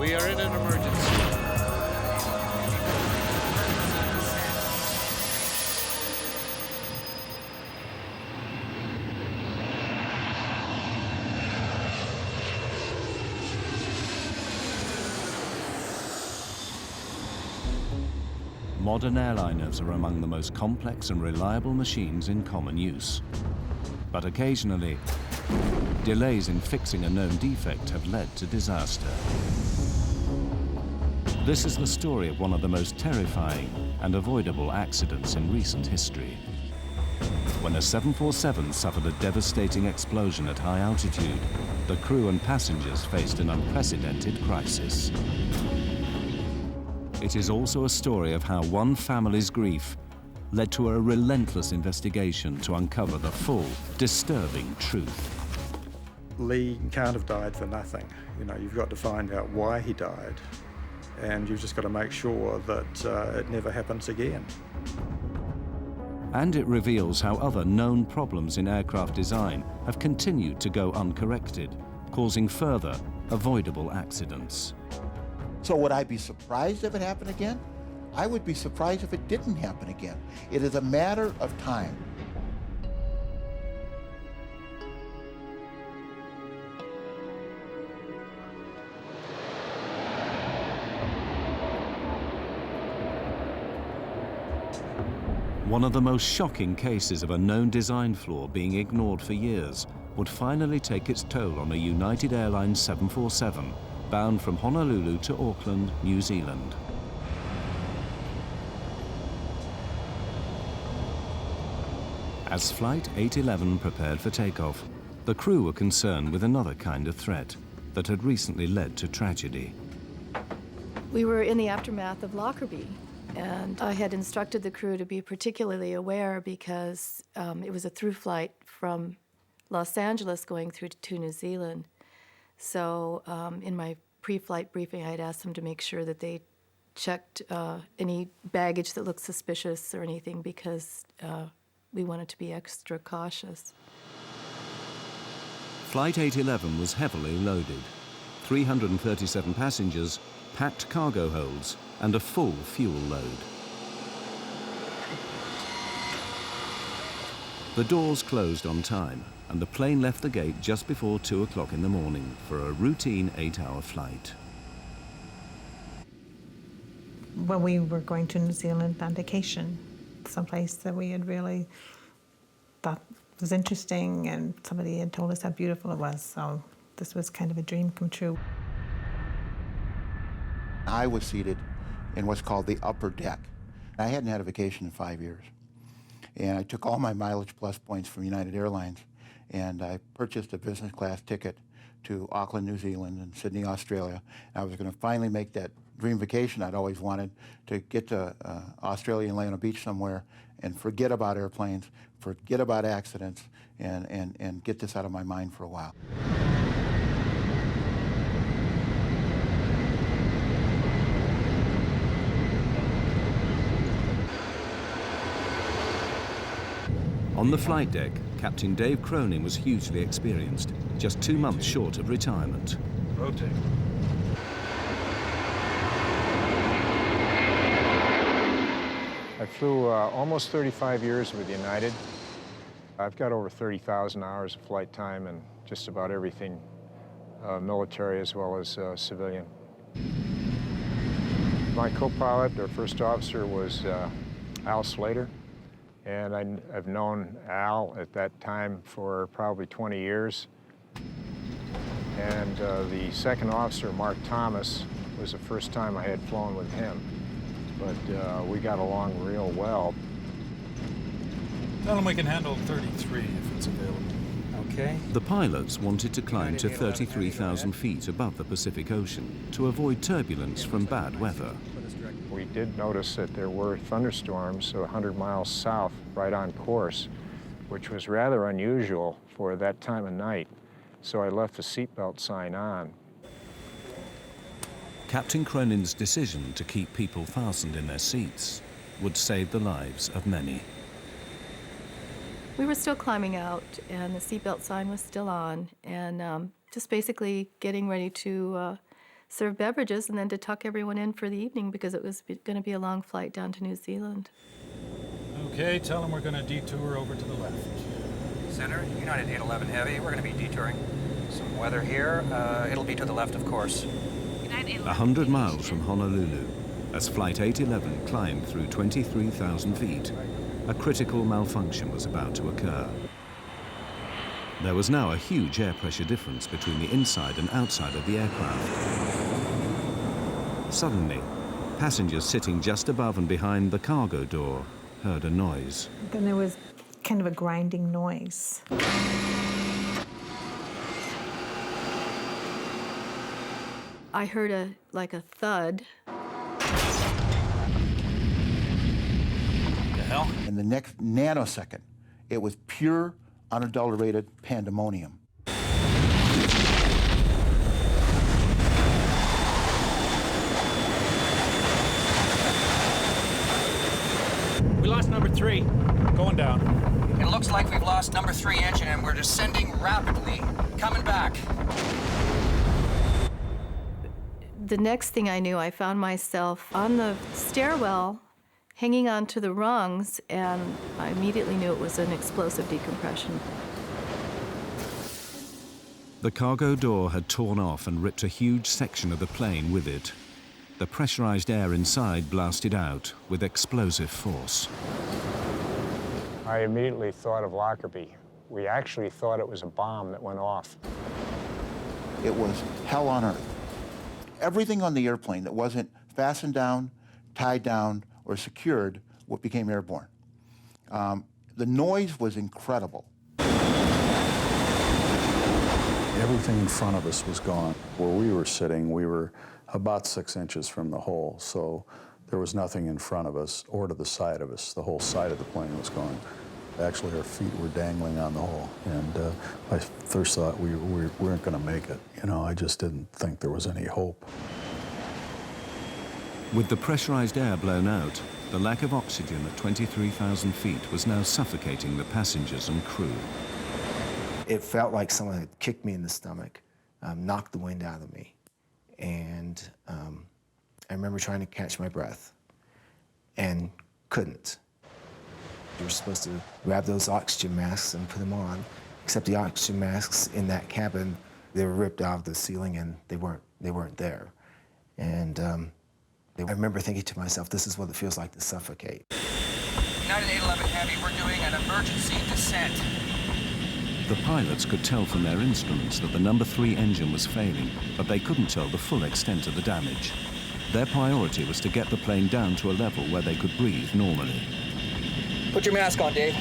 We are in an emergency. Modern airliners are among the most complex and reliable machines in common use. But occasionally, delays in fixing a known defect have led to disaster. This is the story of one of the most terrifying and avoidable accidents in recent history. When a 747 suffered a devastating explosion at high altitude, the crew and passengers faced an unprecedented crisis. It is also a story of how one family's grief led to a relentless investigation to uncover the full, disturbing truth. Lee can't have died for nothing. You know, you've got to find out why he died, and you've just got to make sure that it never happens again. And it reveals how other known problems in aircraft design have continued to go uncorrected, causing further avoidable accidents. So would I be surprised if it happened again? I would be surprised if it didn't happen again. It is a matter of time. One of the most shocking cases of a known design flaw being ignored for years would finally take its toll on a United Airlines 747 bound from Honolulu to Auckland, New Zealand. As Flight 811 prepared for takeoff, the crew were concerned with another kind of threat that had recently led to tragedy. We were in the aftermath of Lockerbie, and I had instructed the crew to be particularly aware because it was a through flight from Los Angeles going through to New Zealand. So in my pre-flight briefing, I had asked them to make sure that they checked any baggage that looked suspicious or anything because we wanted to be extra cautious. Flight 811 was heavily loaded, 337 passengers, packed cargo holds, and a full fuel load. The doors closed on time, and the plane left the gate just before 2 o'clock in the morning for a routine 8-hour flight. Well, we were going to New Zealand on vacation, someplace that we had really thought was interesting, and somebody had told us how beautiful it was, so this was kind of a dream come true. I was seated in what's called the upper deck. I hadn't had a vacation in 5 years, and I took all my Mileage Plus points from United Airlines, and I purchased a business class ticket to Auckland, New Zealand, and Sydney, Australia. I was going to finally make that dream vacation I'd always wanted, to get to Australia and lay on a beach somewhere and forget about airplanes, forget about accidents, and get this out of my mind for a while. On the flight deck, Captain Dave Cronin was hugely experienced, just 2 months short of retirement. Rotate. I flew almost 35 years with United. I've got over 30,000 hours of flight time and just about everything, military as well as civilian. My co-pilot, or first officer, was Al Slater. And I've known Al at that time for probably 20 years. And the second officer, Mark Thomas, was the first time I had flown with him. But we got along real well. Tell them we can handle 33 if it's available. Okay? The pilots wanted to climb to 33,000 feet above the Pacific Ocean to avoid turbulence from bad weather. We did notice that there were thunderstorms 100 miles south, right on course, which was rather unusual for that time of night. So I left the seatbelt sign on. Captain Cronin's decision to keep people fastened in their seats would save the lives of many. We were still climbing out, and the seatbelt sign was still on, and just basically getting ready to serve beverages and then to tuck everyone in for the evening because it was going to be a long flight down to New Zealand. Okay, tell them we're going to detour over to the left. Center, United 811 Heavy, we're going to be detouring. Some weather here, it'll be to the left, of course. 100 miles from Honolulu, as Flight 811 climbed through 23,000 feet, a critical malfunction was about to occur. There was now a huge air pressure difference between the inside and outside of the aircraft. Suddenly, passengers sitting just above and behind the cargo door heard a noise. Then there was kind of a grinding noise. I heard like a thud. The hell? In the next nanosecond, it was pure, unadulterated pandemonium. We lost number 3. Going down. It looks like we've lost number 3 engine and we're descending rapidly. Coming back. The next thing I knew, I found myself on the stairwell, hanging onto the rungs, and I immediately knew it was an explosive decompression. The cargo door had torn off and ripped a huge section of the plane with it. The pressurized air inside blasted out with explosive force. I immediately thought of Lockerbie. We actually thought it was a bomb that went off. It was hell on earth. Everything on the airplane that wasn't fastened down, tied down, or secured became airborne. The noise was incredible. Everything in front of us was gone. Where we were sitting, we were about 6 inches from the hole, so there was nothing in front of us or to the side of us. The whole side of the plane was gone. Actually, our feet were dangling on the hole, and I first thought we weren't going to make it. You know, I just didn't think there was any hope. With the pressurized air blown out, the lack of oxygen at 23,000 feet was now suffocating the passengers and crew. It felt like someone had kicked me in the stomach, knocked the wind out of me. And I remember trying to catch my breath and couldn't. You were supposed to grab those oxygen masks and put them on, except the oxygen masks in that cabin, they were ripped out of the ceiling and they weren't there. And I remember thinking to myself, this is what it feels like to suffocate. United 811 Heavy, we're doing an emergency descent. The pilots could tell from their instruments that the number 3 engine was failing, but they couldn't tell the full extent of the damage. Their priority was to get the plane down to a level where they could breathe normally. Put your mask on, Dave.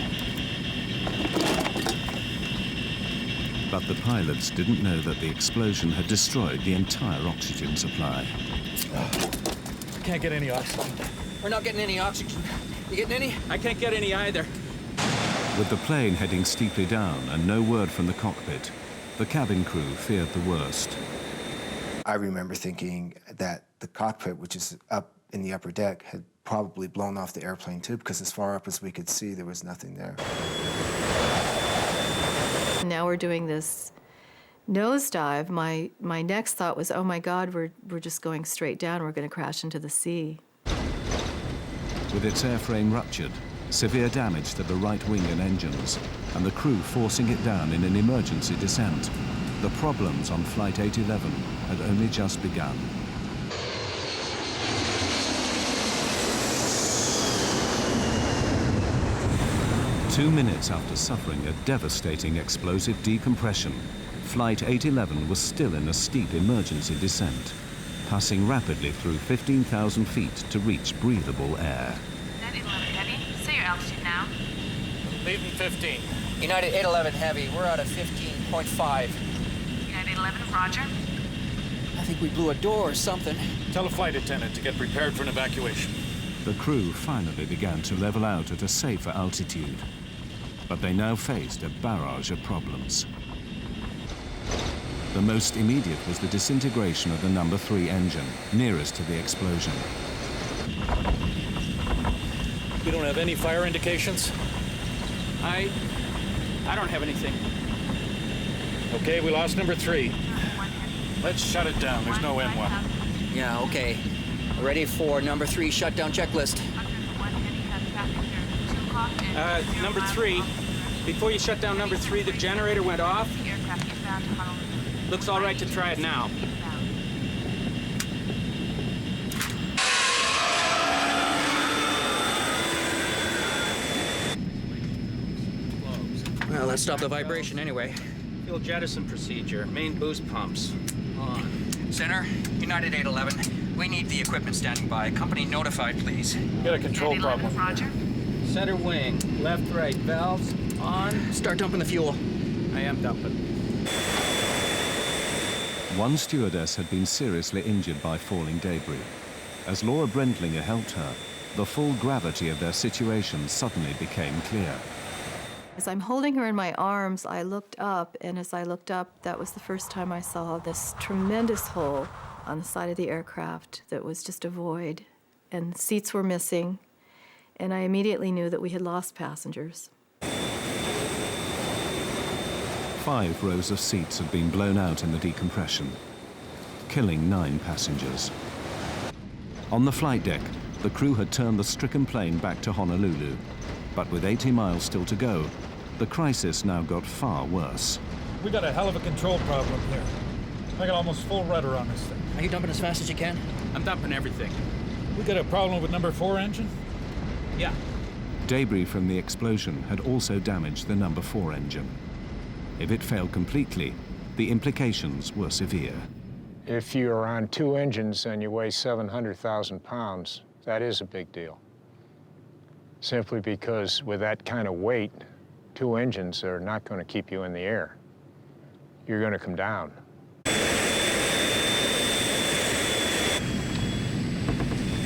But the pilots didn't know that the explosion had destroyed the entire oxygen supply. Can't get any oxygen. We're not getting any oxygen. You getting any? I can't get any either. With the plane heading steeply down and no word from the cockpit, the cabin crew feared the worst. I remember thinking that the cockpit, which is up in the upper deck, had probably blown off the airplane too, because as far up as we could see, there was nothing there. Now we're doing this nosedive. My next thought was, oh my God, we're just going straight down. We're going to crash into the sea. With its airframe ruptured, severe damage to the right wing and engines, and the crew forcing it down in an emergency descent, the problems on Flight 811 had only just begun. Two minutes after suffering a devastating explosive decompression, Flight 811 was still in a steep emergency descent, passing rapidly through 15,000 feet to reach breathable air. United 811 Heavy, say your altitude now. Leaving 15. United 811 Heavy, we're out of 15.5. United 11, roger. I think we blew a door or something. Tell a flight attendant to get prepared for an evacuation. The crew finally began to level out at a safer altitude, but they now faced a barrage of problems. The most immediate was the disintegration of the number 3 engine, nearest to the explosion. We don't have any fire indications? I don't have anything. Okay, we lost number 3. Let's shut it down. There's no M1. Yeah, okay. Ready for number 3 shutdown checklist. Number 3, before you shut down number 3, the generator went off. Looks all right to try it now. Well, let's stop the vibration anyway. Fuel jettison procedure, main boost pumps on. Center, United 811. We need the equipment standing by. Company notified, please. Got a control problem. Roger. Center wing, left, right, valves on. Start dumping the fuel. I am dumping. One stewardess had been seriously injured by falling debris. As Laura Brentlinger helped her, the full gravity of their situation suddenly became clear. As I'm holding her in my arms, I looked up, and as I looked up, that was the first time I saw this tremendous hole on the side of the aircraft that was just a void, and seats were missing, and I immediately knew that we had lost passengers. 5 rows of seats had been blown out in the decompression, killing 9 passengers. On the flight deck, the crew had turned the stricken plane back to Honolulu, but with 80 miles still to go, the crisis now got far worse. We got a hell of a control problem here. I got almost full rudder on this thing. Are you dumping as fast as you can? I'm dumping everything. We got a problem with number 4 engine? Yeah. Debris from the explosion had also damaged the number 4 engine. If it failed completely, the implications were severe. If you're on 2 engines and you weigh 700,000 pounds, that is a big deal. Simply because with that kind of weight, 2 engines are not going to keep you in the air. You're going to come down.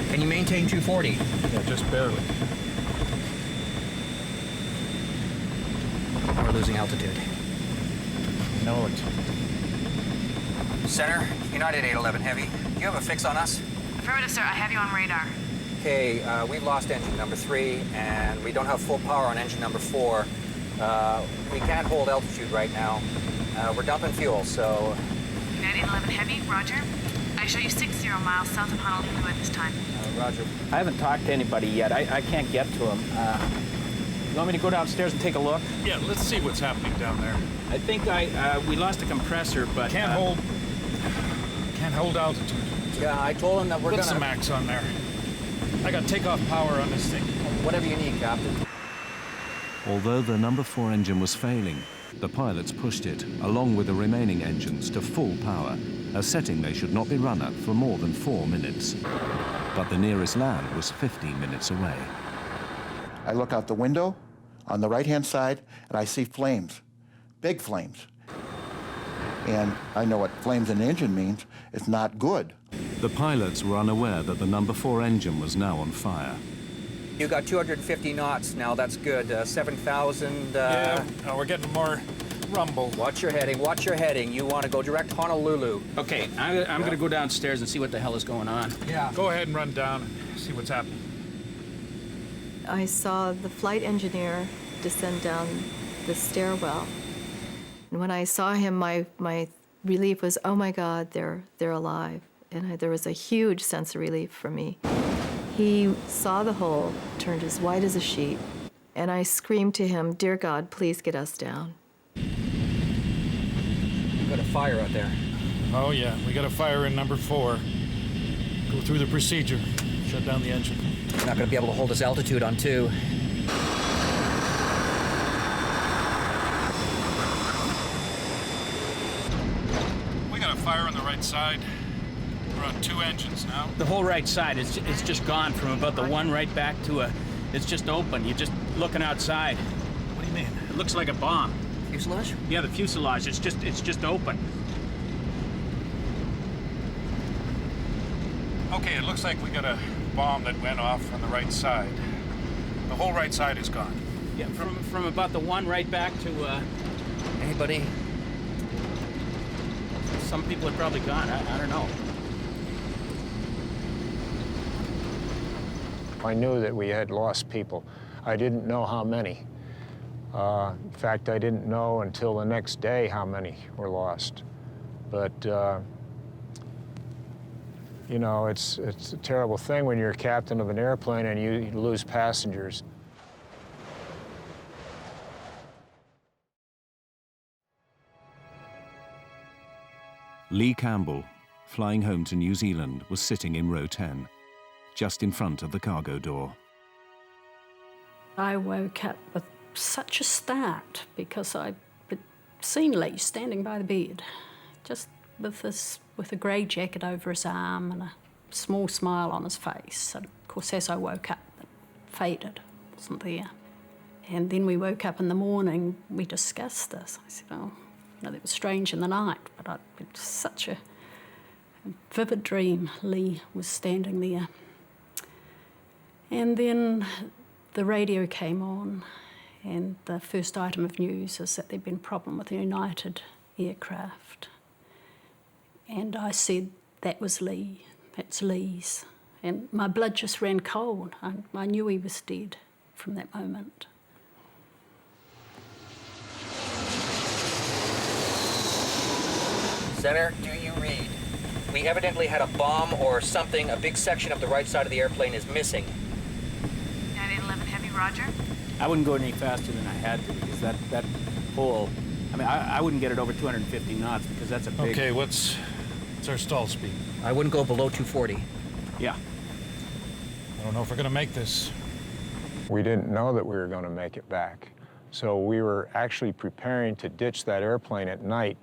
Can you maintain 240? Yeah, just barely. We're losing altitude. Know it. Center, United 811 Heavy. Do you have a fix on us? Affirmative, sir. I have you on radar. Okay, we've lost engine number 3, and we don't have full power on engine number 4. We can't hold altitude right now. We're dumping fuel, so... United 811 Heavy, roger. I show you 60 miles south of Honolulu at this time. Roger. I haven't talked to anybody yet. I can't get to them. You want me to go downstairs and take a look? Yeah, let's see what's happening down there. I think we lost a compressor, but... Can't hold altitude. Yeah, I told him that we're Put gonna... some max on there. I got takeoff power on this thing. Whatever you need, Captain. Although the number 4 engine was failing, the pilots pushed it, along with the remaining engines, to full power, a setting they should not be run at for more than 4 minutes. But the nearest land was 15 minutes away. I look out the window on the right-hand side, and I see flames, big flames. And I know what flames in an engine means. It's not good. The pilots were unaware that the number 4 engine was now on fire. You got 250 knots now, that's good. 7,000... Yeah, we're getting more rumble. Watch your heading, watch your heading. You want to go direct Honolulu. Okay, I'm going to go downstairs and see what the hell is going on. Yeah. Go ahead and run down and see what's happening. I saw the flight engineer descend down the stairwell. And when I saw him, my relief was, oh my God, they're alive. And there was a huge sense of relief for me. He saw the hole, turned as white as a sheet, and I screamed to him, dear God, please get us down. We've got a fire out there. Oh yeah, we got a fire in number 4. Go through the procedure. Shut down the engine. We're not going to be able to hold this altitude on 2. We got a fire on the right side. We're on 2 engines now. The whole right side, it's just gone from about the one right back to it's just open. You're just looking outside. What do you mean? It looks like a bomb. Fuselage? Yeah, the fuselage, it's just open. Okay, it looks like we got a bomb that went off on the right side. The whole right side is gone. Yeah, from about the one right back to, Anybody? some people are probably gone. I don't know. I knew that we had lost people. I didn't know how many. In fact, I didn't know until the next day how many were lost. But You know, it's a terrible thing when you're a captain of an airplane and you lose passengers. Lee Campbell, flying home to New Zealand, was sitting in row 10, just in front of the cargo door. I woke up with such a start because I'd seen Lee standing by the bed, just with a grey jacket over his arm and a small smile on his face. And of course, as I woke up, it faded, wasn't there. And then we woke up in the morning, we discussed this. I said, oh, you know, that was strange in the night, but it was such a vivid dream. Lee was standing there. And then the radio came on, and the first item of news is that there'd been a problem with the United aircraft. And I said, that was Lee, that's Lee's. And my blood just ran cold. I knew he was dead from that moment. Center, do you read? We evidently had a bomb or something. A big section of the right side of the airplane is missing. United 11 Heavy, roger. I wouldn't go any faster than I had to because that hole, I mean, I wouldn't get it over 250 knots because that's a big... Okay, what's our stall speed? I wouldn't go below 240. Yeah. I don't know if we're going to make this. We didn't know that we were going to make it back. So we were actually preparing to ditch that airplane at night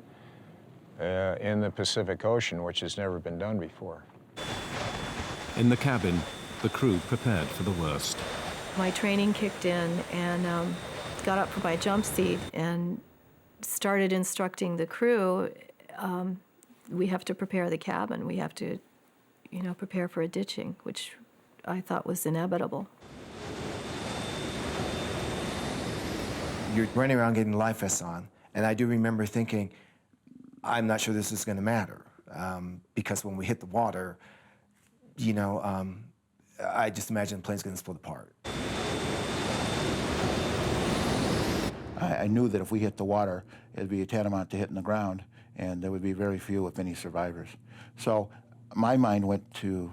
in the Pacific Ocean, which has never been done before. In the cabin, the crew prepared for the worst. My training kicked in and got up from my jump seat and started instructing the crew. We have to prepare the cabin. We have to, you know, prepare for a ditching, which I thought was inevitable. You're running around getting life vests on, and I do remember thinking, I'm not sure this is going to matter, because when we hit the water, you know, I just imagine the plane's going to split apart. I knew that if we hit the water, it'd be tantamount to hitting the ground, and there would be very few, if any, survivors. So my mind went to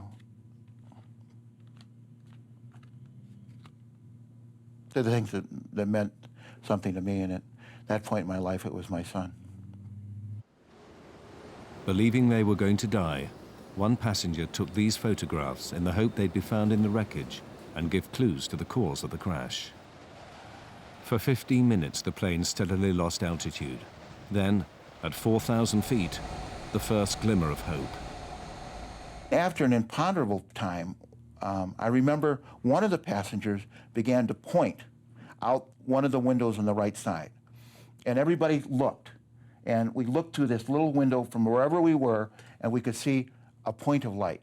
the things that meant something to me, and at that point in my life, it was my son. Believing they were going to die, one passenger took these photographs in the hope they'd be found in the wreckage and give clues to the cause of the crash. For 15 minutes, the plane steadily lost altitude. Then, at 4,000 feet, the first glimmer of hope. After an imponderable time, I remember one of the passengers began to point out one of the windows on the right side. And everybody looked. And we looked through this little window from wherever we were, and we could see a point of light,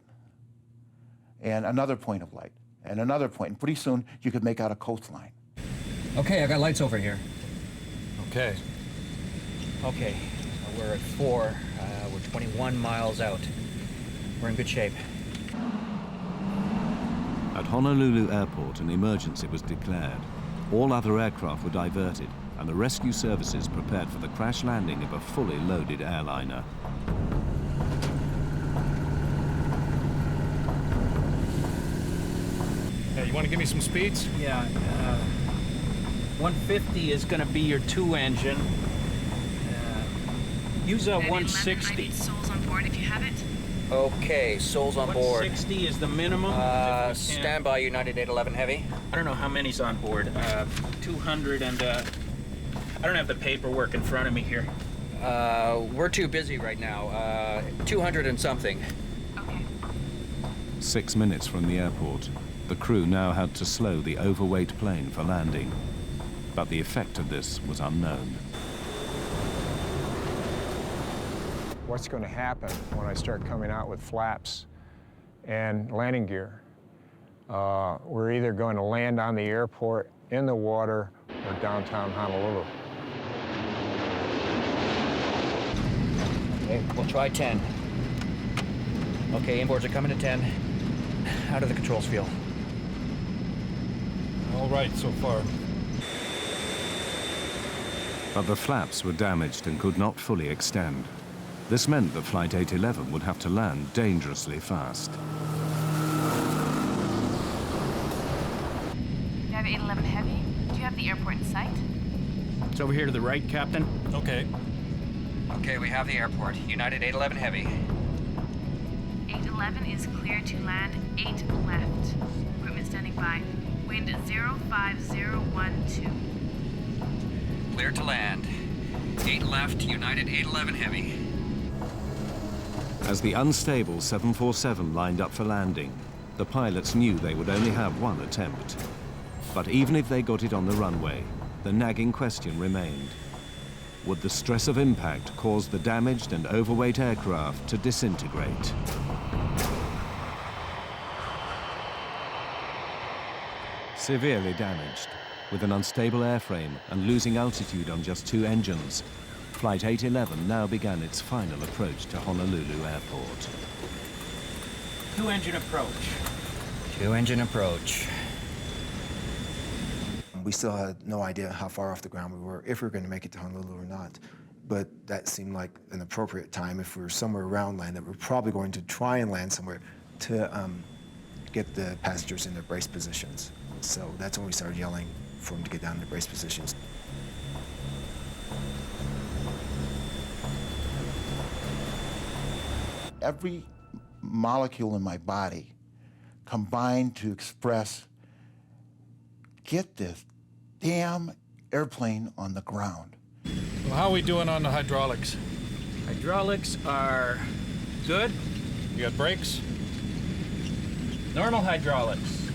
and another point of light, and another point. And pretty soon, you could make out a coastline. Okay, I got lights over here. Okay. Okay, we're at 4. We're 21 miles out. We're in good shape. At Honolulu Airport, an emergency was declared. All other aircraft were diverted, and the rescue services prepared for the crash landing of a fully loaded airliner. Hey, you want to give me some speeds? Yeah, 150 is going to be your 2-engine. Use a 160. I need souls on board if you have it. Okay, souls on board. 160 is the minimum. Stand by, United 811 Heavy. I don't know how many's on board. 200 and, I don't have the paperwork in front of me here. We're too busy right now. 200 and something. Okay. 6 minutes from the airport, the crew now had to slow the overweight plane for landing. But the effect of this was unknown. What's going to happen when I start coming out with flaps and landing gear? We're either going to land on the airport, in the water, or downtown Honolulu. Okay, we'll try 10. Okay, inboards are coming to 10. How do the controls feel? All right, so far. But the flaps were damaged and could not fully extend. This meant that Flight 811 would have to land dangerously fast. You have 811 Heavy. Do you have the airport in sight? It's over here to the right, Captain. Okay. Okay, we have the airport. United 811 Heavy. 811 is clear to land 8 left. Equipment standing by. Wind 05012. Clear to land. 8 left, United 811 Heavy. As the unstable 747 lined up for landing, the pilots knew they would only have one attempt. But even if they got it on the runway, the nagging question remained. Would the stress of impact cause the damaged and overweight aircraft to disintegrate? Severely damaged, with an unstable airframe and losing altitude on just 2 engines, Flight 811 now began its final approach to Honolulu Airport. 2-engine approach. 2-engine approach. We still had no idea how far off the ground we were, if we were going to make it to Honolulu or not. But that seemed like an appropriate time if we were somewhere around land, that we're probably going to try and land somewhere to get the passengers in their brace positions. So that's when we started yelling for them to get down into brace positions. Every molecule in my body combined to express, get this damn airplane on the ground. Well, how are we doing on the hydraulics? Hydraulics are good. You got brakes? Normal hydraulics.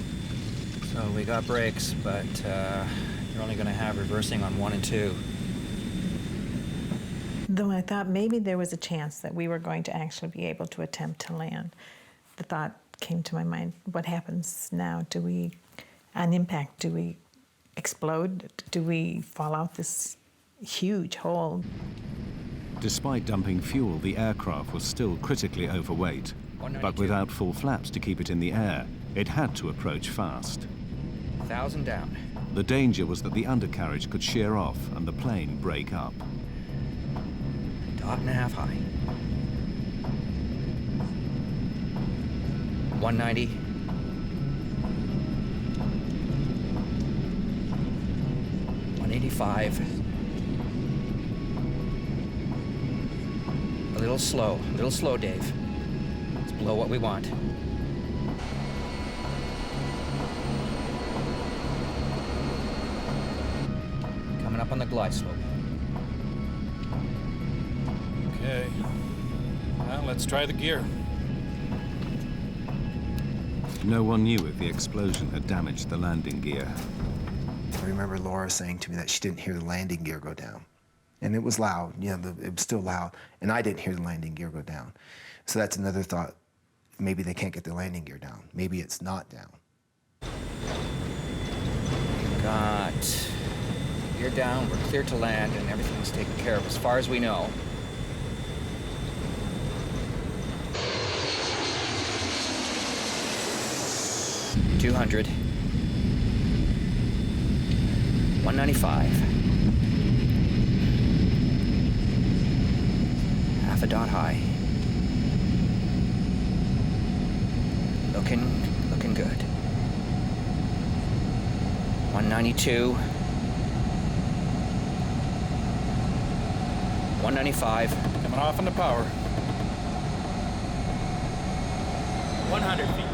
So we got brakes, but you're only going to have reversing on 1 and 2. Though I thought maybe there was a chance that we were going to actually be able to attempt to land, the thought came to my mind, what happens now? Do we, on impact, do we explode? Do we fall out this huge hole? Despite dumping fuel, the aircraft was still critically overweight. But without full flaps to keep it in the air, it had to approach fast. 1,000 down. The danger was that the undercarriage could shear off and the plane break up. 1.5 high. 190. 185. A little slow, Dave. It's below what we want. Coming up on the glide slope. Okay. Well, let's try the gear. No one knew if the explosion had damaged the landing gear. I remember Laura saying to me that she didn't hear the landing gear go down. And it was loud, you know, it was still loud, and I didn't hear the landing gear go down. So that's another thought. Maybe they can't get the landing gear down. Maybe it's not down. Got gear down, we're clear to land, and everything's taken care of as far as we know. $200. 195. Half a dot high. Looking good. 192. 195. Coming off on the power. 100 feet.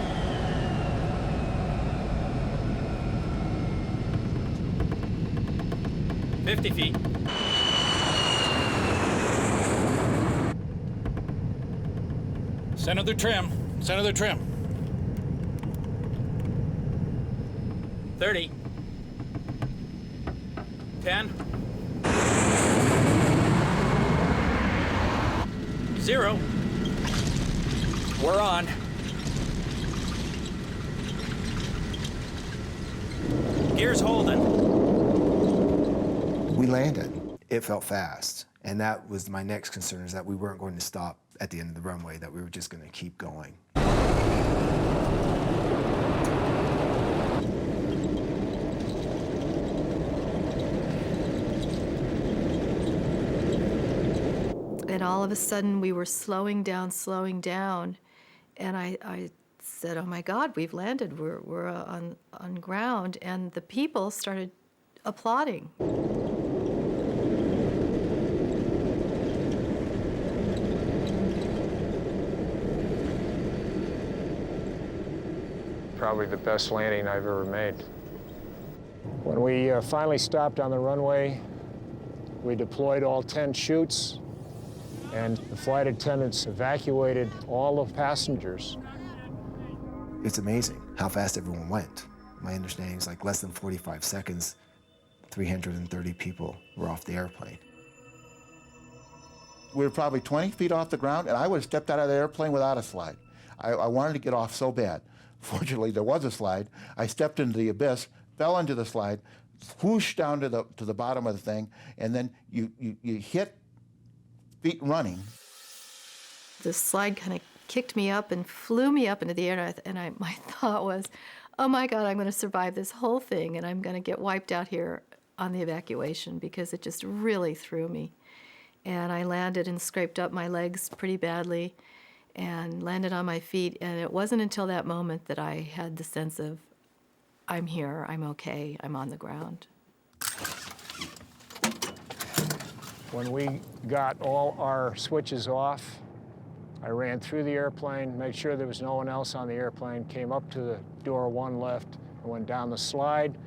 50 feet. Center the trim. 30. 10. 0. We're on. Gear's holding. We landed. It felt fast. And that was my next concern, is that we weren't going to stop at the end of the runway, that we were just going to keep going. then all of a sudden we were slowing down, and I said, oh my God, we've landed, we're on ground, and the people started applauding. Probably the best landing I've ever made. When we finally stopped on the runway, we deployed all 10 chutes, and the flight attendants evacuated all the passengers. It's amazing how fast everyone went. My understanding is like less than 45 seconds, 330 people were off the airplane. We were probably 20 feet off the ground, and I would have stepped out of the airplane without a slide. I wanted to get off so bad. Fortunately, there was a slide. I stepped into the abyss, fell into the slide, whooshed down to the bottom of the thing, and then you hit feet running. The slide kind of kicked me up and flew me up into the air, and my thought was, oh my God, I'm going to survive this whole thing, and I'm going to get wiped out here on the evacuation, because it just really threw me. And I landed and scraped up my legs pretty badly and landed on my feet, and it wasn't until that moment that I had the sense of, I'm here, I'm okay, I'm on the ground. When we got all our switches off, I ran through the airplane, made sure there was no one else on the airplane, came up to the door one left, and went down the slide,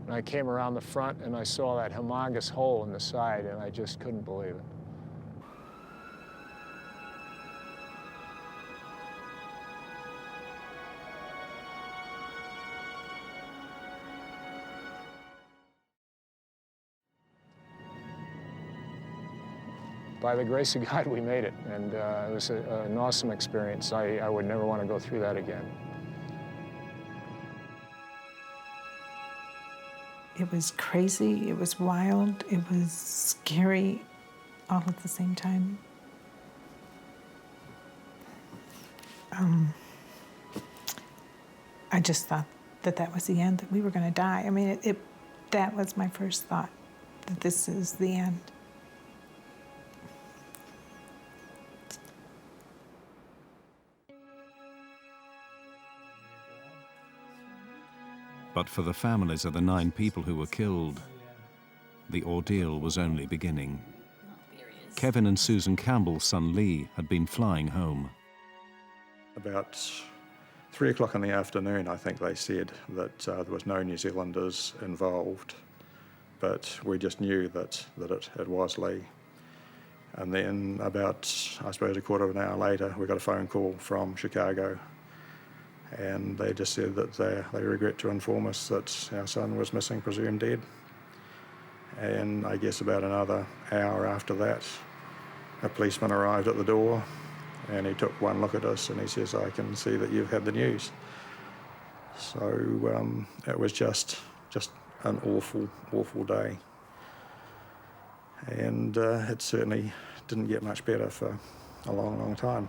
and I came around the front, and I saw that humongous hole in the side, and I just couldn't believe it. By the grace of God, we made it, and it was an awesome experience. I would never want to go through that again. It was crazy, it was wild, it was scary, all at the same time. I just thought that was the end, that we were going to die. I mean, that was my first thought, that this is the end. But for the families of the 9 people who were killed, the ordeal was only beginning. Kevin and Susan Campbell's son Lee had been flying home. About 3 o'clock in the afternoon, I think they said that there was no New Zealanders involved, but we just knew that it was Lee. And then about, I suppose, a quarter of an hour later, we got a phone call from Chicago, and they just said that they regret to inform us that our son was missing, presumed dead. And I guess about another hour after that, a policeman arrived at the door, and he took one look at us and he says, I can see that you've had the news. So it was just an awful, awful day. And it certainly didn't get much better for a long, long time.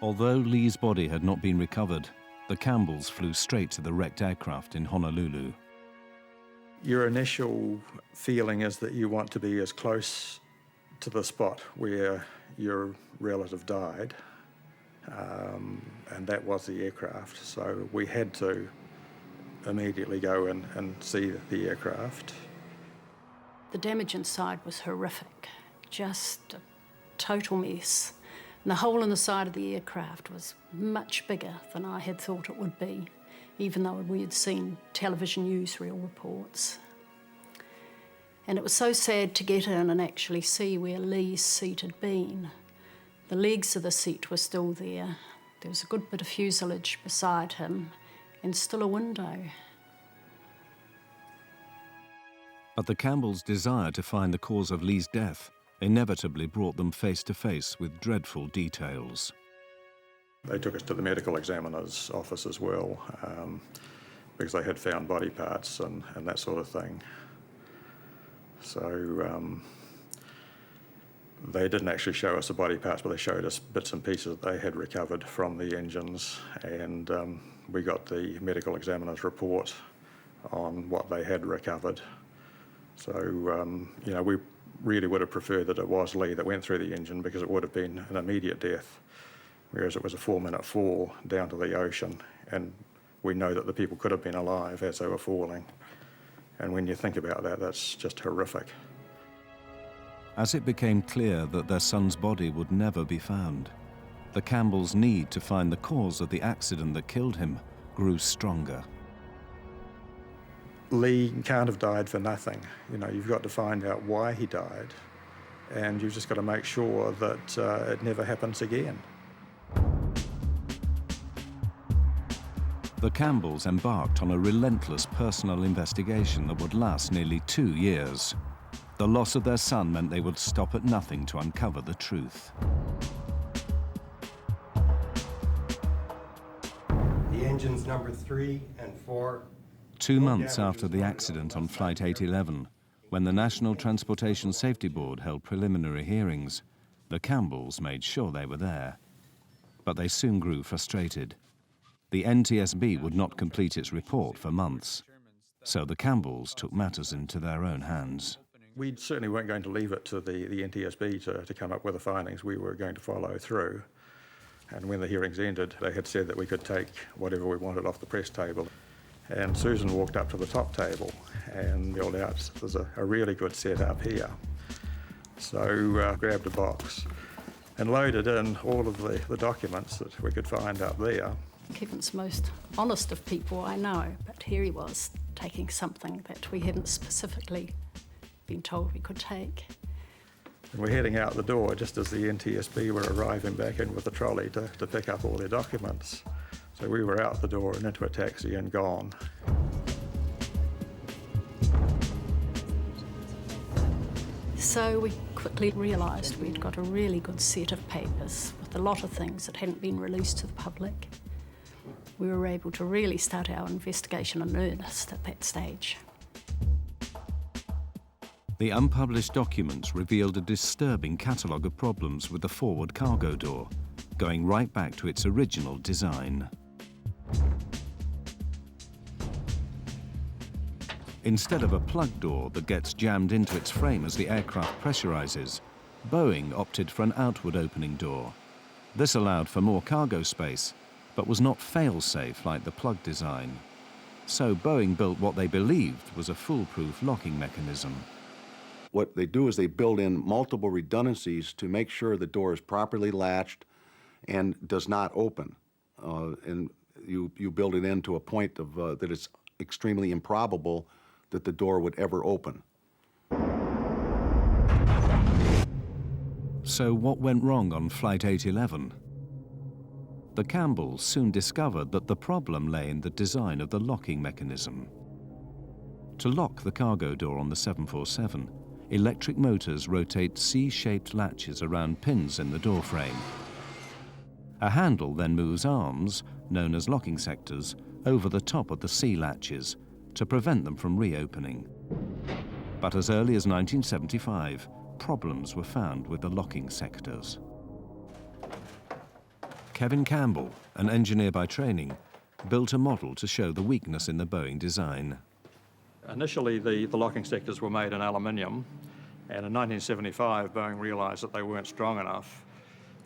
Although Lee's body had not been recovered, the Campbells flew straight to the wrecked aircraft in Honolulu. Your initial feeling is that you want to be as close to the spot where your relative died, and that was the aircraft. So we had to immediately go in and see the aircraft. The damage inside was horrific, just a total mess. And the hole in the side of the aircraft was much bigger than I had thought it would be, even though we had seen television newsreel reports. And it was so sad to get in and actually see where Lee's seat had been. The legs of the seat were still there. There was a good bit of fuselage beside him and still a window. But the Campbells' desire to find the cause of Lee's death inevitably brought them face to face with dreadful details. They took us to the medical examiner's office as well, because they had found body parts and that sort of thing. So they didn't actually show us the body parts, but they showed us bits and pieces that they had recovered from the engines, and we got the medical examiner's report, on what they had recovered. So, you know, we really would have preferred that it was Lee that went through the engine, because it would have been an immediate death, whereas it was a 4-minute fall down to the ocean, and we know that the people could have been alive as they were falling. And when you think about that, that's just horrific. As it became clear that their son's body would never be found, the Campbells' need to find the cause of the accident that killed him grew stronger. Lee can't have died for nothing. You know, you've got to find out why he died, and you've just got to make sure that it never happens again. The Campbells embarked on a relentless personal investigation that would last nearly 2 years. The loss of their son meant they would stop at nothing to uncover the truth. The engines number 3 and 4. 2 months after the accident on Flight 811, when the National Transportation Safety Board held preliminary hearings, the Campbells made sure they were there. But they soon grew frustrated. The NTSB would not complete its report for months, so the Campbells took matters into their own hands. We certainly weren't going to leave it to the NTSB to come up with the findings. We were going to follow through. And when the hearings ended, they had said that we could take whatever we wanted off the press table. And Susan walked up to the top table and yelled out, "There's a really good setup here." So grabbed a box and loaded in all of the documents that we could find up there. Kevin's the most honest of people I know, but here he was taking something that we hadn't specifically been told we could take. And we're heading out the door just as the NTSB were arriving back in with the trolley to pick up all their documents. So we were out the door and into a taxi and gone. So we quickly realised we'd got a really good set of papers with a lot of things that hadn't been released to the public. We were able to really start our investigation in earnest at that stage. The unpublished documents revealed a disturbing catalogue of problems with the forward cargo door, going right back to its original design. Instead of a plug door that gets jammed into its frame as the aircraft pressurizes, Boeing opted for an outward opening door. This allowed for more cargo space, but was not fail-safe like the plug design. So Boeing built what they believed was a foolproof locking mechanism. What they do is they build in multiple redundancies to make sure the door is properly latched and does not open. And you build it in to a point of that it's extremely improbable that the door would ever open. So what went wrong on Flight 811? The Campbells soon discovered that the problem lay in the design of the locking mechanism. To lock the cargo door on the 747, electric motors rotate C-shaped latches around pins in the doorframe. A handle then moves arms, known as locking sectors, over the top of the C latches to prevent them from reopening. But as early as 1975, problems were found with the locking sectors. Kevin Campbell, an engineer by training, built a model to show the weakness in the Boeing design. Initially, the locking sectors were made in aluminium, and in 1975, Boeing realised that they weren't strong enough,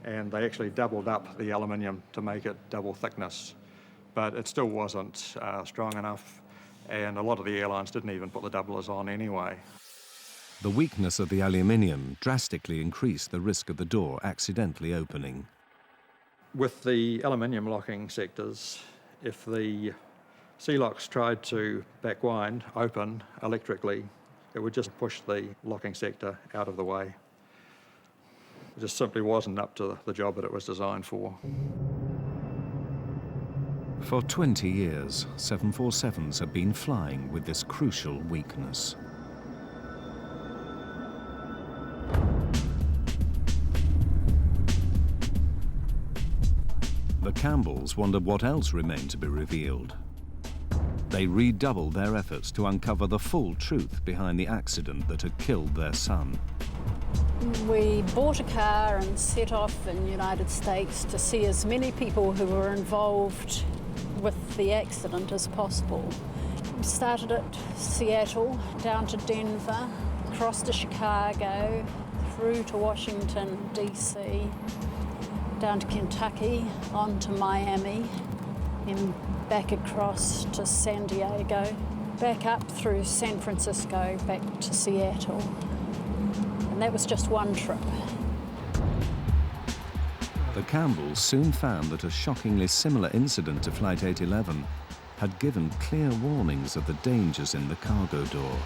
and they actually doubled up the aluminium to make it double thickness. But it still wasn't strong enough, and a lot of the airlines didn't even put the doublers on anyway. The weakness of the aluminium drastically increased the risk of the door accidentally opening. With the aluminium locking sectors, if the C-locks tried to backwind, open electrically, it would just push the locking sector out of the way. It just simply wasn't up to the job that it was designed for. For 20 years, 747s have been flying with this crucial weakness. The Campbells wondered what else remained to be revealed. They redoubled their efforts to uncover the full truth behind the accident that had killed their son. We bought a car and set off in the United States to see as many people who were involved with the accident as possible. We started at Seattle, down to Denver, across to Chicago, through to Washington, D.C., down to Kentucky, on to Miami, then back across to San Diego, back up through San Francisco, back to Seattle. And that was just one trip. The Campbells soon found that a shockingly similar incident to Flight 811 had given clear warnings of the dangers in the cargo door.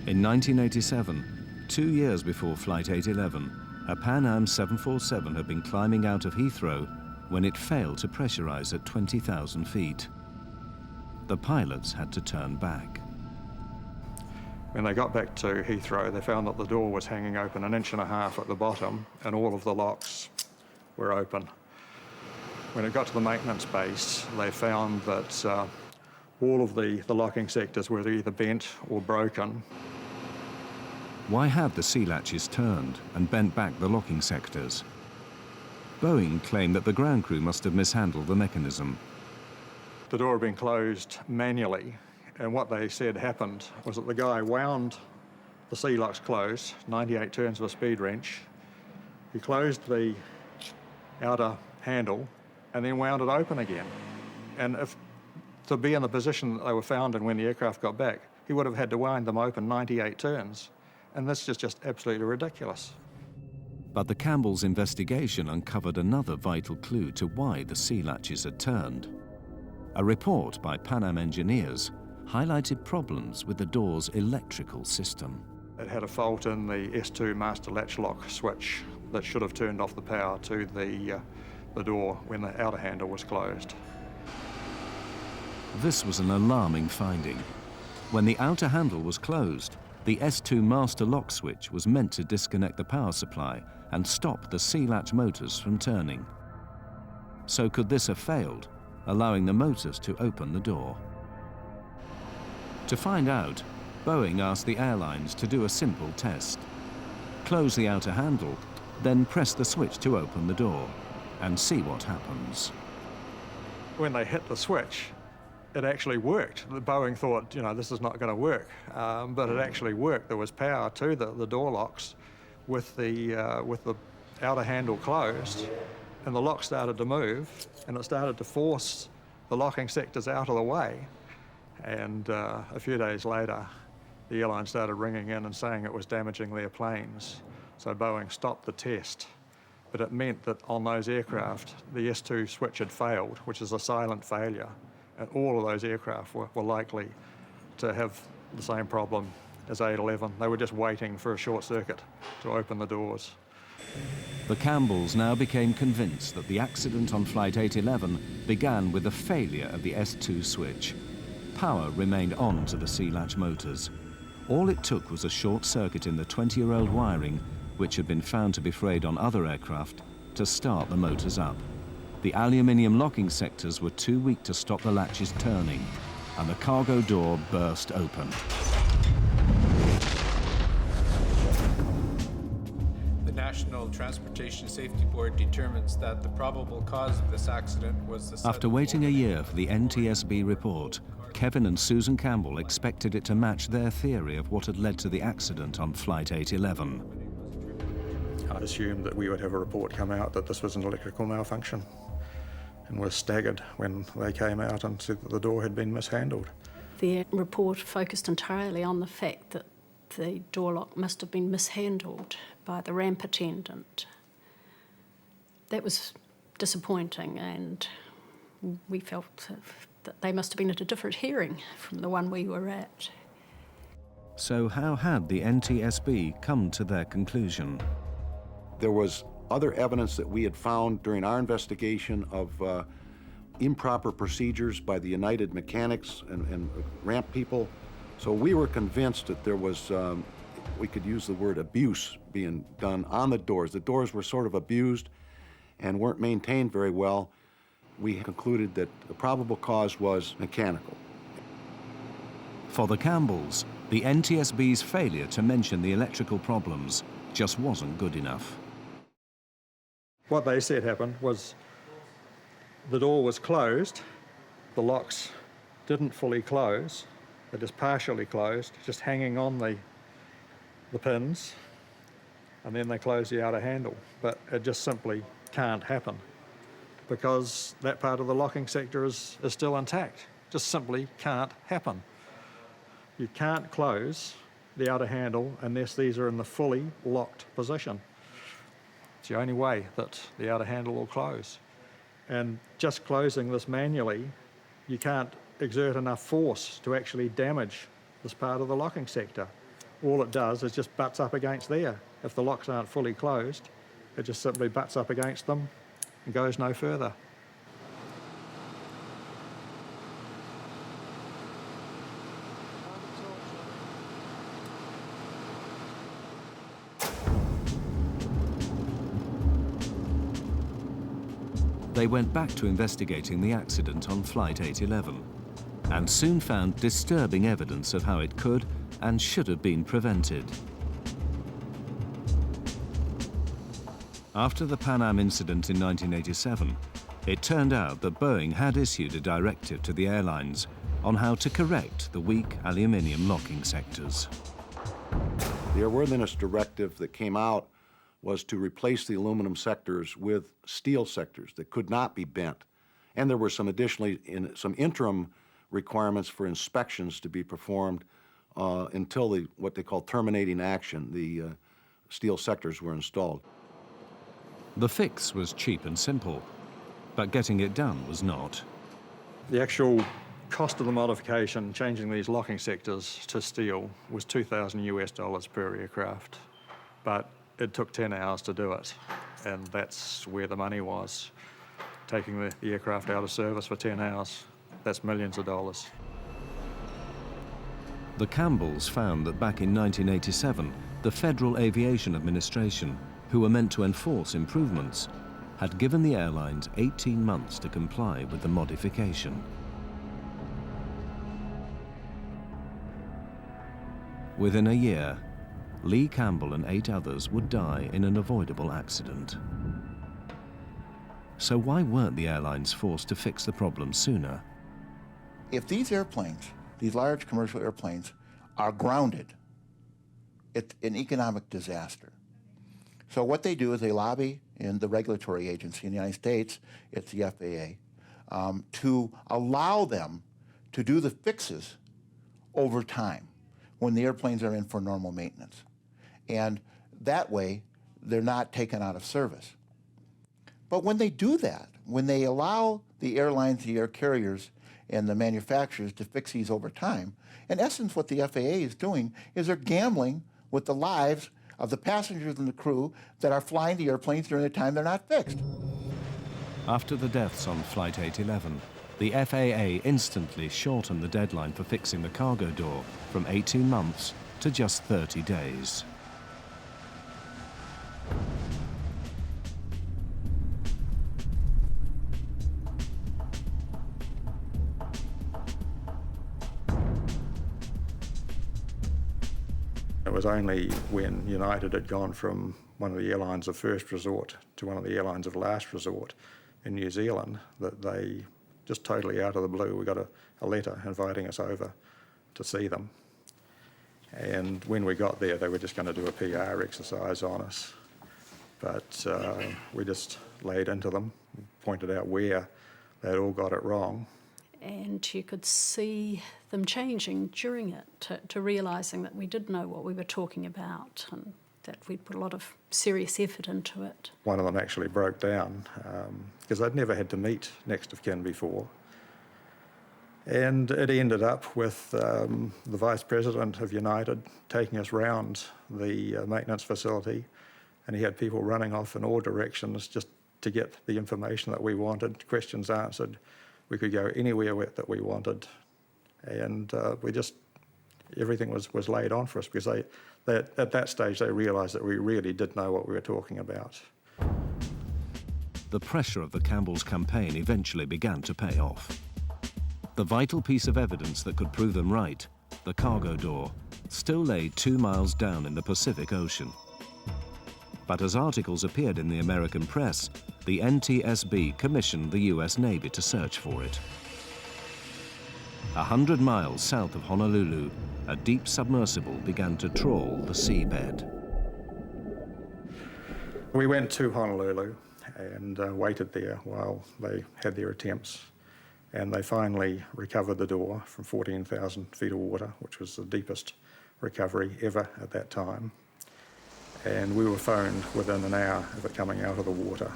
In 1987, 2 years before Flight 811, a Pan Am 747 had been climbing out of Heathrow when it failed to pressurize at 20,000 feet. The pilots had to turn back. When they got back to Heathrow, they found that the door was hanging open 1.5 inches at the bottom, and all of the locks were open. When it got to the maintenance base, they found that all of the locking sectors were either bent or broken. Why had the sea latches turned and bent back the locking sectors? Boeing claimed that the ground crew must have mishandled the mechanism. The door had been closed manually, and what they said happened was that the guy wound the sea locks closed, 98 turns of a speed wrench. He closed the outer handle and then wound it open again. And to be in the position that they were found in when the aircraft got back, he would have had to wind them open 98 turns. And this is just absolutely ridiculous. But the Campbells' investigation uncovered another vital clue to why the sea latches had turned. A report by Pan Am engineers highlighted problems with the door's electrical system. It had a fault in the S2 master latch lock switch that should have turned off the power to the door when the outer handle was closed. This was an alarming finding. When the outer handle was closed, the S2 master lock switch was meant to disconnect the power supply and stop the sea latch motors from turning. So could this have failed, allowing the motors to open the door? To find out, Boeing asked the airlines to do a simple test. Close the outer handle, then press the switch to open the door, and see what happens. When they hit the switch, it actually worked. The Boeing thought, this is not going to work, but it actually worked. There was power to the door locks with the outer handle closed, and the lock started to move, and it started to force the locking sectors out of the way. And a few days later, the airline started ringing in and saying it was damaging their planes. So Boeing stopped the test. But it meant that on those aircraft, the S2 switch had failed, which is a silent failure. And all of those aircraft were likely to have the same problem as 811. They were just waiting for a short circuit to open the doors. The Campbells now became convinced that the accident on Flight 811 began with a failure of the S2 switch. Power remained on to the sea latch motors. All it took was a short circuit in the 20-year-old wiring, which had been found to be frayed on other aircraft, to start the motors up. The aluminium locking sectors were too weak to stop the latches turning, and the cargo door burst open. The National Transportation Safety Board determines that the probable cause of this accident was the... After waiting a year for the NTSB report, Kevin and Susan Campbell expected it to match their theory of what had led to the accident on Flight 811. I assumed that we would have a report come out that this was an electrical malfunction, and was staggered when they came out and said that the door had been mishandled. The report focused entirely on the fact that the door lock must have been mishandled by the ramp attendant. That was disappointing, and we felt that they must have been at a different hearing from the one we were at. So how had the NTSB come to their conclusion? There was other evidence that we had found during our investigation of improper procedures by the United mechanics and ramp people. So we were convinced that there was, we could use the word abuse being done on the doors. The doors were sort of abused and weren't maintained very well. We concluded that the probable cause was mechanical. For the Campbells, the NTSB's failure to mention the electrical problems just wasn't good enough. What they said happened was the door was closed, the locks didn't fully close, they're just partially closed, just hanging on the pins, and then they close the outer handle. But it just simply can't happen because that part of the locking sector is still intact. Just simply can't happen. You can't close the outer handle unless these are in the fully locked position. It's the only way that the outer handle will close. And just closing this manually, you can't exert enough force to actually damage this part of the locking sector. All it does is just butts up against there. If the locks aren't fully closed, it just simply butts up against them and goes no further. They went back to investigating the accident on Flight 811 and soon found disturbing evidence of how it could and should have been prevented. After the Pan Am incident in 1987, it turned out that Boeing had issued a directive to the airlines on how to correct the weak aluminium locking sectors. The airworthiness directive that came out was to replace the aluminum sectors with steel sectors that could not be bent. And there were some additionally some interim requirements for inspections to be performed until what they call terminating action, the steel sectors were installed. The fix was cheap and simple, but getting it done was not. The actual cost of the modification, changing these locking sectors to steel, was $2,000 per aircraft. But it took 10 hours to do it, and that's where the money was. Taking the aircraft out of service for 10 hours, that's millions of dollars. The Campbells found that back in 1987, the Federal Aviation Administration, who were meant to enforce improvements, had given the airlines 18 months to comply with the modification. Within a year, Lee Campbell and 8 others would die in an avoidable accident. So why weren't the airlines forced to fix the problem sooner? If these airplanes, these large commercial airplanes, are grounded, it's an economic disaster. So what they do is they lobby in the regulatory agency in the United States, it's the FAA, to allow them to do the fixes over time when the airplanes are in for normal maintenance. And that way, they're not taken out of service. But when they do that, when they allow the airlines, the air carriers, and the manufacturers to fix these over time, in essence, what the FAA is doing is they're gambling with the lives of the passengers and the crew that are flying the airplanes during the time they're not fixed. After the deaths on Flight 811, the FAA instantly shortened the deadline for fixing the cargo door from 18 months to just 30 days. It was only when United had gone from one of the airlines of first resort to one of the airlines of last resort in New Zealand that they just totally out of the blue, we got a letter inviting us over to see them. And when we got there, they were just going to do a PR exercise on us. But we just laid into them, pointed out where they'd all got it wrong. And you could see them changing during it to realising that we did know what we were talking about and that we'd put a lot of serious effort into it. One of them actually broke down because they'd never had to meet next of kin before. And it ended up with the Vice President of United taking us round the maintenance facility, and he had people running off in all directions just to get the information that we wanted, questions answered. We could go anywhere that we wanted, and everything was laid on for us because at that stage they realised that we really did know what we were talking about. The pressure of the Campbells' campaign eventually began to pay off. The vital piece of evidence that could prove them right, the cargo door, still lay 2 miles down in the Pacific Ocean. But as articles appeared in the American press, the NTSB commissioned the US Navy to search for it. 100 miles south of Honolulu, a deep submersible began to trawl the seabed. We went to Honolulu and waited there while they had their attempts, and they finally recovered the door from 14,000 feet of water, which was the deepest recovery ever at that time. And we were phoned within an hour of it coming out of the water.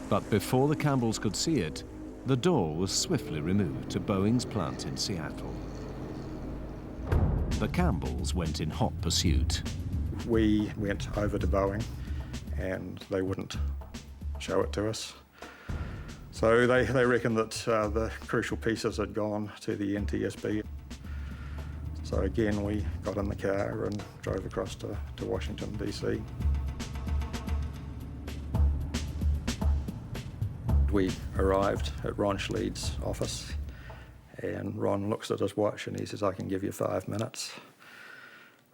But before the Campbells could see it, the door was swiftly removed to Boeing's plant in Seattle. The Campbells went in hot pursuit. We went over to Boeing and they wouldn't show it to us. So they reckoned that the crucial pieces had gone to the NTSB. So again, we got in the car and drove across to Washington, DC. We arrived at Ron Schleid's office, and Ron looks at his watch and he says, "I can give you 5 minutes."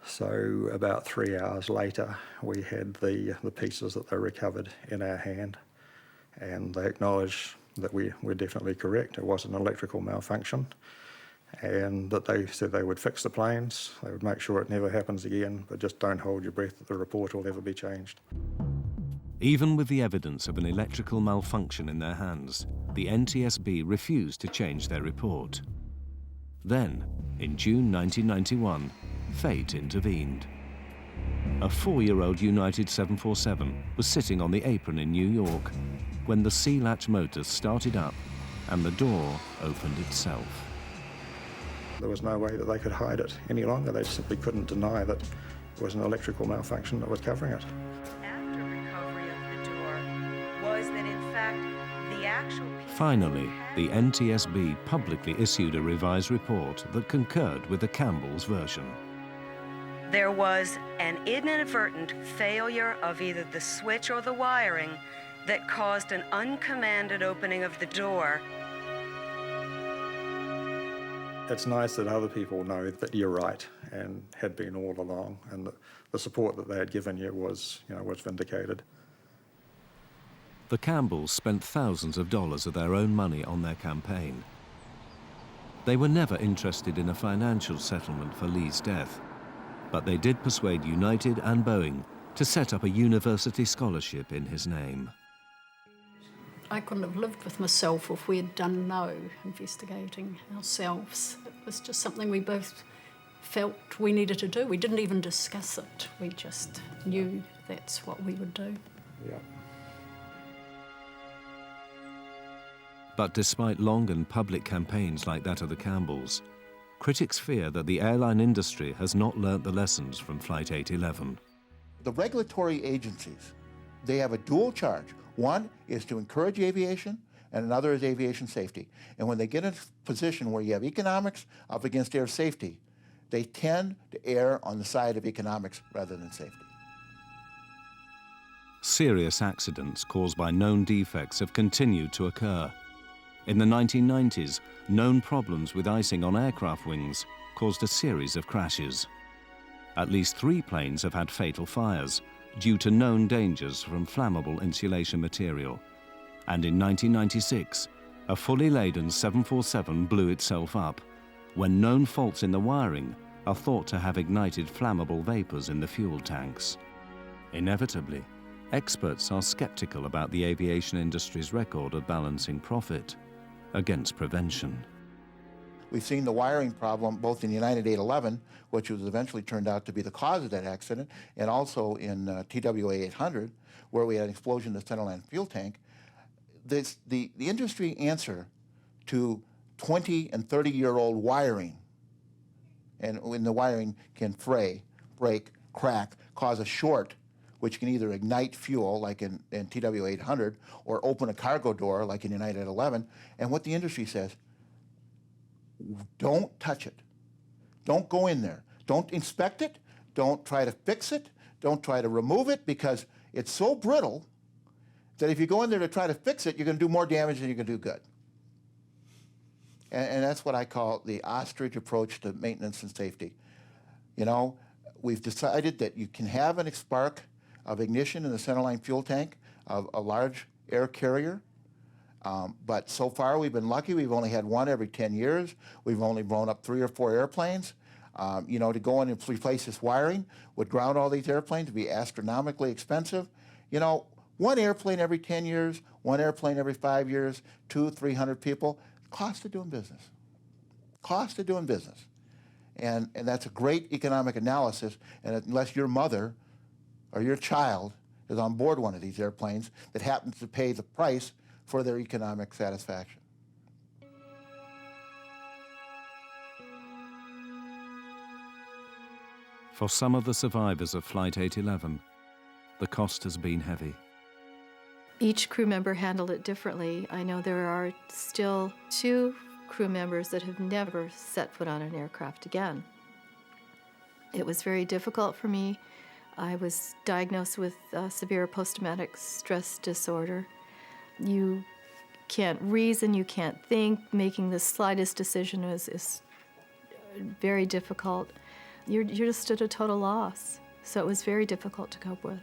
So about 3 hours later, we had the pieces that they recovered in our hand, and they acknowledged that we were definitely correct. It was an electrical malfunction, and that they said they would fix the planes, they would make sure it never happens again, but just don't hold your breath that the report will ever be changed. Even with the evidence of an electrical malfunction in their hands, the NTSB refused to change their report. Then, in June 1991, fate intervened. A 4-year-old United 747 was sitting on the apron in New York when the sea latch motors started up and the door opened itself. There was no way that they could hide it any longer. They simply couldn't deny that it was an electrical malfunction that was covering it. After recovery of the door was that in fact the actual... Finally, the NTSB publicly issued a revised report that concurred with the Campbells' version. There was an inadvertent failure of either the switch or the wiring that caused an uncommanded opening of the door. It's nice that other people know that you're right and had been all along, and that the support that they had given you was vindicated. The Campbells spent thousands of dollars of their own money on their campaign. They were never interested in a financial settlement for Lee's death, but they did persuade United and Boeing to set up a university scholarship in his name. I couldn't have lived with myself if we had done no investigating ourselves. It was just something we both felt we needed to do. We didn't even discuss it. We just knew that's what we would do. Yeah. But despite long and public campaigns like that of the Campbells, critics fear that the airline industry has not learnt the lessons from Flight 811. The regulatory agencies, they have a dual charge. One is to encourage aviation, and another is aviation safety. And when they get in a position where you have economics up against air safety, they tend to err on the side of economics rather than safety. Serious accidents caused by known defects have continued to occur. In the 1990s, known problems with icing on aircraft wings caused a series of crashes. At least 3 planes have had fatal fires due to known dangers from flammable insulation material. And in 1996, a fully laden 747 blew itself up when known faults in the wiring are thought to have ignited flammable vapors in the fuel tanks. Inevitably, experts are skeptical about the aviation industry's record of balancing profit against prevention. We've seen the wiring problem both in United 811, which was eventually turned out to be the cause of that accident, and also in TWA 800, where we had an explosion in the centerline fuel tank. The industry answer to 20 and 30-year-old wiring, and when the wiring can fray, break, crack, cause a short, which can either ignite fuel, like in TWA 800, or open a cargo door, like in United 11, and what the industry says, don't touch it. Don't go in there. Don't inspect it. Don't try to fix it. Don't try to remove it, because it's so brittle that if you go in there to try to fix it, you're going to do more damage than you're going to do good. And that's what I call the ostrich approach to maintenance and safety. You know, we've decided that you can have a spark of ignition in the centerline fuel tank of a large air carrier. But so far we've been lucky. We've only had one every 10 years. We've only blown up 3 or 4 airplanes. You know, to go in and replace this wiring would ground all these airplanes, would be astronomically expensive. You know, one airplane every 10 years, one airplane every 5 years, 200, 300 people, cost of doing business. Cost of doing business. And that's a great economic analysis, and unless your mother or your child is on board one of these airplanes that happens to pay the price for their economic satisfaction. For some of the survivors of Flight 811, the cost has been heavy. Each crew member handled it differently. I know there are still 2 crew members that have never set foot on an aircraft again. It was very difficult for me. I was diagnosed with severe post-traumatic stress disorder. You can't reason, you can't think. Making the slightest decision is very difficult. You're just at a total loss. So it was very difficult to cope with.